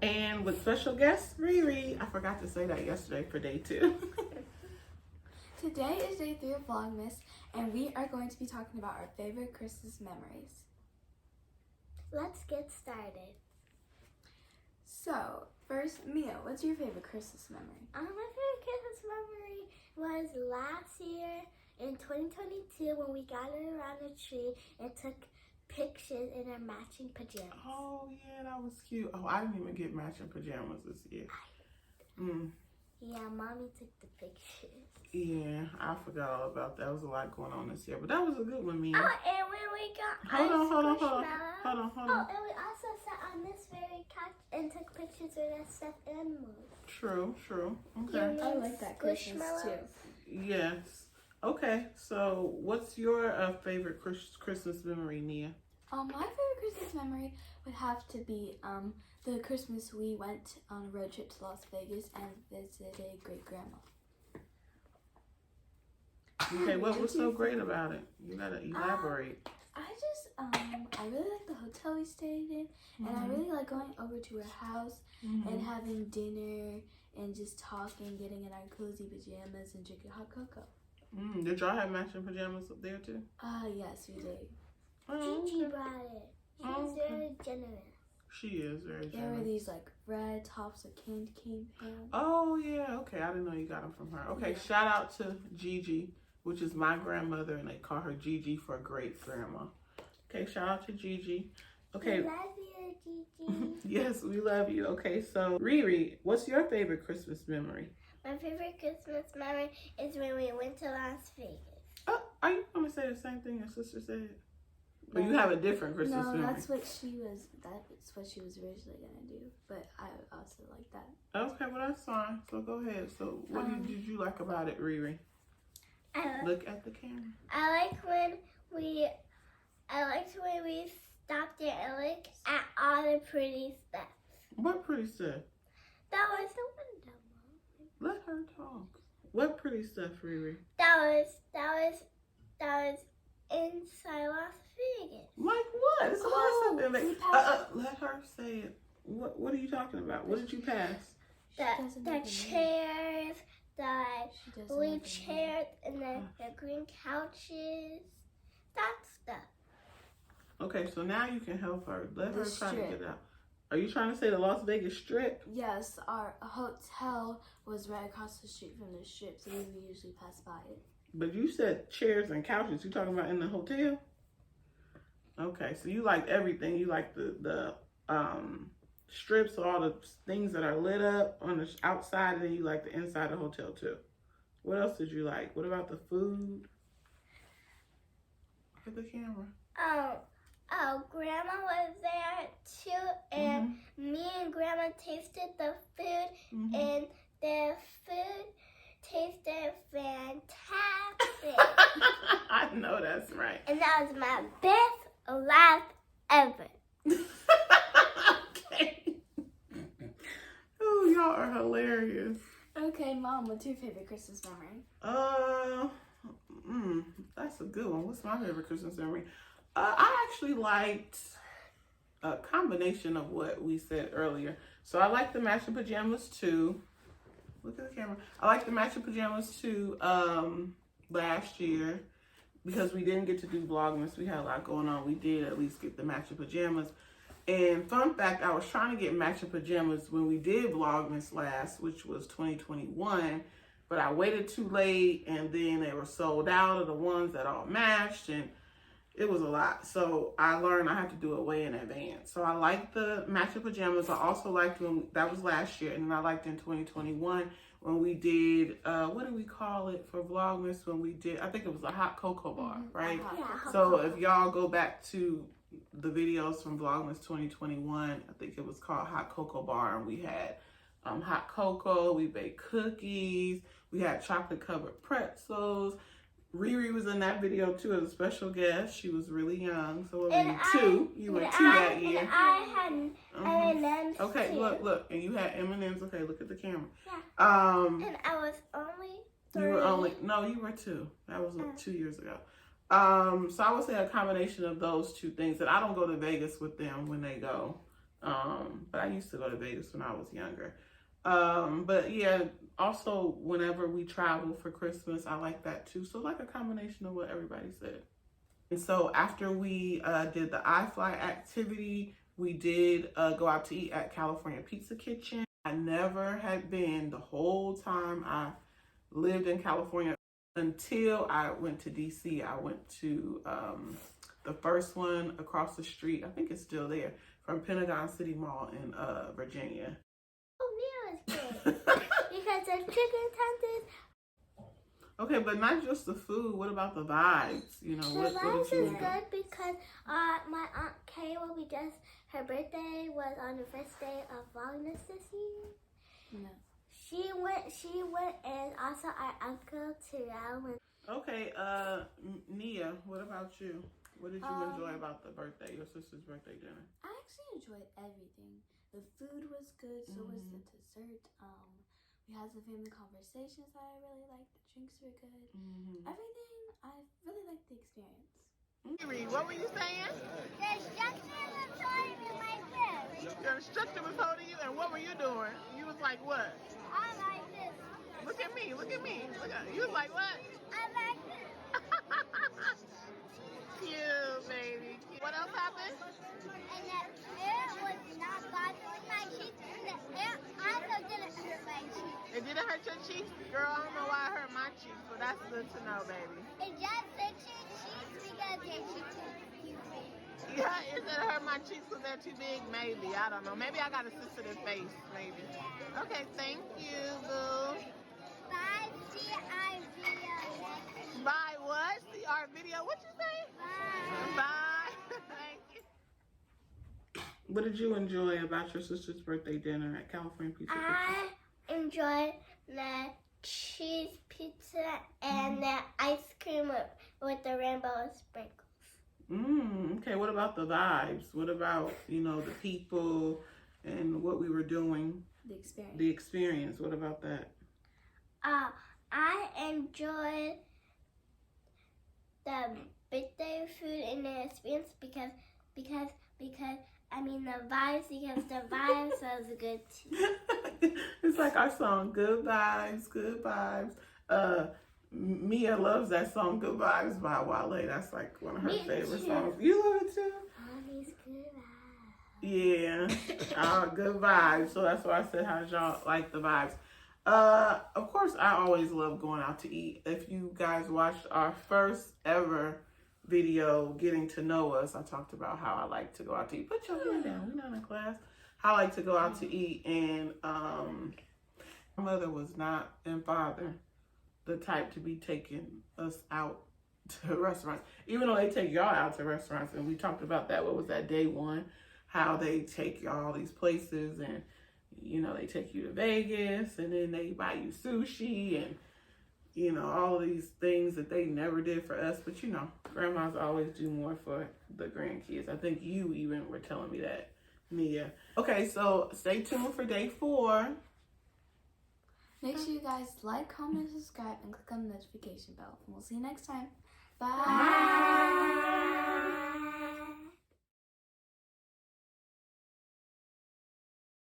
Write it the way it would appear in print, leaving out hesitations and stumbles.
And with special guest Riri. I forgot to say that yesterday for day 2. Today is day 3 of Vlogmas, and we are going to be talking about our favorite Christmas memories. Let's get started. So, first, Mia, what's your favorite Christmas memory? My favorite Christmas memory was last year in 2022 when we gathered around the tree and took pictures in our matching pajamas. Oh, yeah, that was cute. Oh, I didn't even get matching pajamas this year. Yeah, Mommy took the pictures. Yeah, I forgot all about that. There was a lot going on this year, but that was a good one, Mia. Oh, and when we got Hold on. Oh, and we also sat on this very couch and took pictures with our stuffed animals. True. Okay. I like that Christmas too. Yes. Okay, so what's your favorite Christmas memory, Nia? My favorite Christmas memory would have to be the Christmas we went on a road trip to Las Vegas and visited great grandma. Okay, what was so great about it? You gotta elaborate. I really like the hotel we stayed in, and I really like going over to her house and having dinner and just talking, getting in our cozy pajamas and drinking hot cocoa. Did y'all have matching pajamas up there too? Yes, we did. Gigi brought it. She's very generous. She is very generous. There were these like red tops of candy cane pants. Oh yeah, okay. I didn't know you got them from her. Okay, shout out to Gigi, which is my grandmother, and they call her Gigi for great grandma. Okay, shout out to Gigi. Okay. We love you, Gigi. Yes, we love you. Okay, so Riri, what's your favorite Christmas memory? My favorite Christmas memory is when we went to Las Vegas. Oh, are you going to say the same thing your sister said? Or you have a different Christmas memory? No, that's what she was originally going to do. But I also like that. Okay, well, that's fine. So go ahead. So what did you like about it, Riri? Look at the camera. I liked when we stopped there and looked at all the pretty stuff. What pretty stuff? That was the window, Mom. Let her talk. What pretty stuff, Riri? That was inside Las Vegas. Like what? It's a lot of stuff in there. Let her say it. What are you talking about? What did you pass? The chairs, the blue chairs, and the green couches. That stuff. Okay, so now you can help her. Let her try to get it out. Are you trying to say the Las Vegas Strip? Yes, our hotel was right across the street from the Strip, so we usually pass by it. But you said chairs and couches. You talking about in the hotel? Okay, so you like everything. You like the strips, all the things that are lit up on the outside, and then you like the inside of the hotel too. What else did you like? What about the food? Look at the camera. Grandma was there too, and me and Grandma tasted the food, and the food tasted fantastic. I know that's right. And that was my best laugh ever. Okay. Oh, y'all are hilarious. Okay, Mom, what's your favorite Christmas memory? That's a good one. What's my favorite Christmas memory? I actually liked a combination of what we said earlier. So I like the matching pajamas too. Look at the camera. I like the matching pajamas too last year because we didn't get to do Vlogmas. We had a lot going on. We did at least get the matching pajamas. And fun fact, I was trying to get matching pajamas when we did Vlogmas last, which was 2021. But I waited too late and then they were sold out of the ones that all matched, and it was a lot. So I learned I had to do it way in advance. So I liked the matching pajamas. I also liked when, that was last year, and then I liked in 2021 when we did, what do we call it for Vlogmas? When we did, I think it was a hot cocoa bar, right? Yeah, So if y'all go back to the videos from Vlogmas 2021, I think it was called Hot Cocoa Bar, and we had hot cocoa, we baked cookies, we had chocolate covered pretzels. Riri was in that video too as a special guest. She was really young, so you were two that year. And I had M&M's Okay, too. look, and you had M&M's. Okay, look at the camera. Yeah. And I was only 3. You were 2. That was 2 years ago. So I would say a combination of those two things. And I don't go to Vegas with them when they go. But I used to go to Vegas when I was younger. But yeah, also whenever we travel for Christmas, I like that too. So like a combination of what everybody said. And so after we did the iFly activity, we did go out to eat at California Pizza Kitchen. I never had been the whole time I lived in California until I went to DC. I went to the first one across the street. I think it's still there, from Pentagon City Mall in Virginia. Oh, Neil is good. Because there's chicken tenders. Okay, but not just the food. What about the vibes? You know, The what vibes did you is enjoy? good because my Aunt Kay will be just, her birthday was on the first day of Vlogmas this year. No. She went, and also our uncle Terrell went. Okay, Nia, what about you? What did you enjoy about the birthday, your sister's birthday dinner? I actually enjoyed everything. The food was good, so was the dessert. We had some family conversations that I really liked. The drinks were good. Everything, I really liked the experience. What were you saying? The instructor was holding me like this. Your instructor was holding you, and what were you doing? You was like, what? I like this. Look at me, look at me. Look at, you was like, what? I like this. Cute, baby. Cute. What else happened? And the hair was not bothering my cheeks, and the hair also didn't hurt my cheeks. It didn't hurt your cheeks? Girl, I don't know why it hurt my cheeks, but that's good to know, baby. It just hurt your cheeks because your cheeks are too big. Yeah, is it hurt my cheeks because they're too big? Maybe, I don't know. Maybe I got a sensitive face, maybe. Okay, thank you, boo. Bye, see our video next. Bye, what? See our video? What you say? Bye. Bye. Thank you. What did you enjoy about your sister's birthday dinner at California Pizza Kitchen? I enjoyed the cheese pizza and the ice cream with the rainbow sprinkles. Okay, what about the vibes? What about, you know, the people and what we were doing? The experience. The experience, what about that? I enjoyed the birthday food and the experience because I mean the vibes, because the vibes was good too. It's like our song, Good Vibes, Good Vibes. Mia loves that song, Good Vibes by Wale. That's like one of her Me favorite too. songs. You love it too? Mommy's good vibes. Yeah, good vibes. So that's why I said, how y'all like the vibes? Of course, I always love going out to eat. If you guys watched our first ever video, Getting to Know Us, I talked about how I like to go out to eat. Put your hand down, we're not in class. How I like to go out to eat, and my mother was not, and father, the type to be taking us out to restaurants, even though they take y'all out to restaurants. And we talked about that. What was that, day one? How they take y'all all these places, and you know, they take you to Vegas, and then they buy you sushi, and you know, all of these things that they never did for us. But you know, grandmas always do more for the grandkids. I think you even were telling me that, Mia. Okay, so stay tuned for day 4. Make sure you guys like, comment, subscribe, and click on the notification bell. And we'll see you next time. Bye. Bye.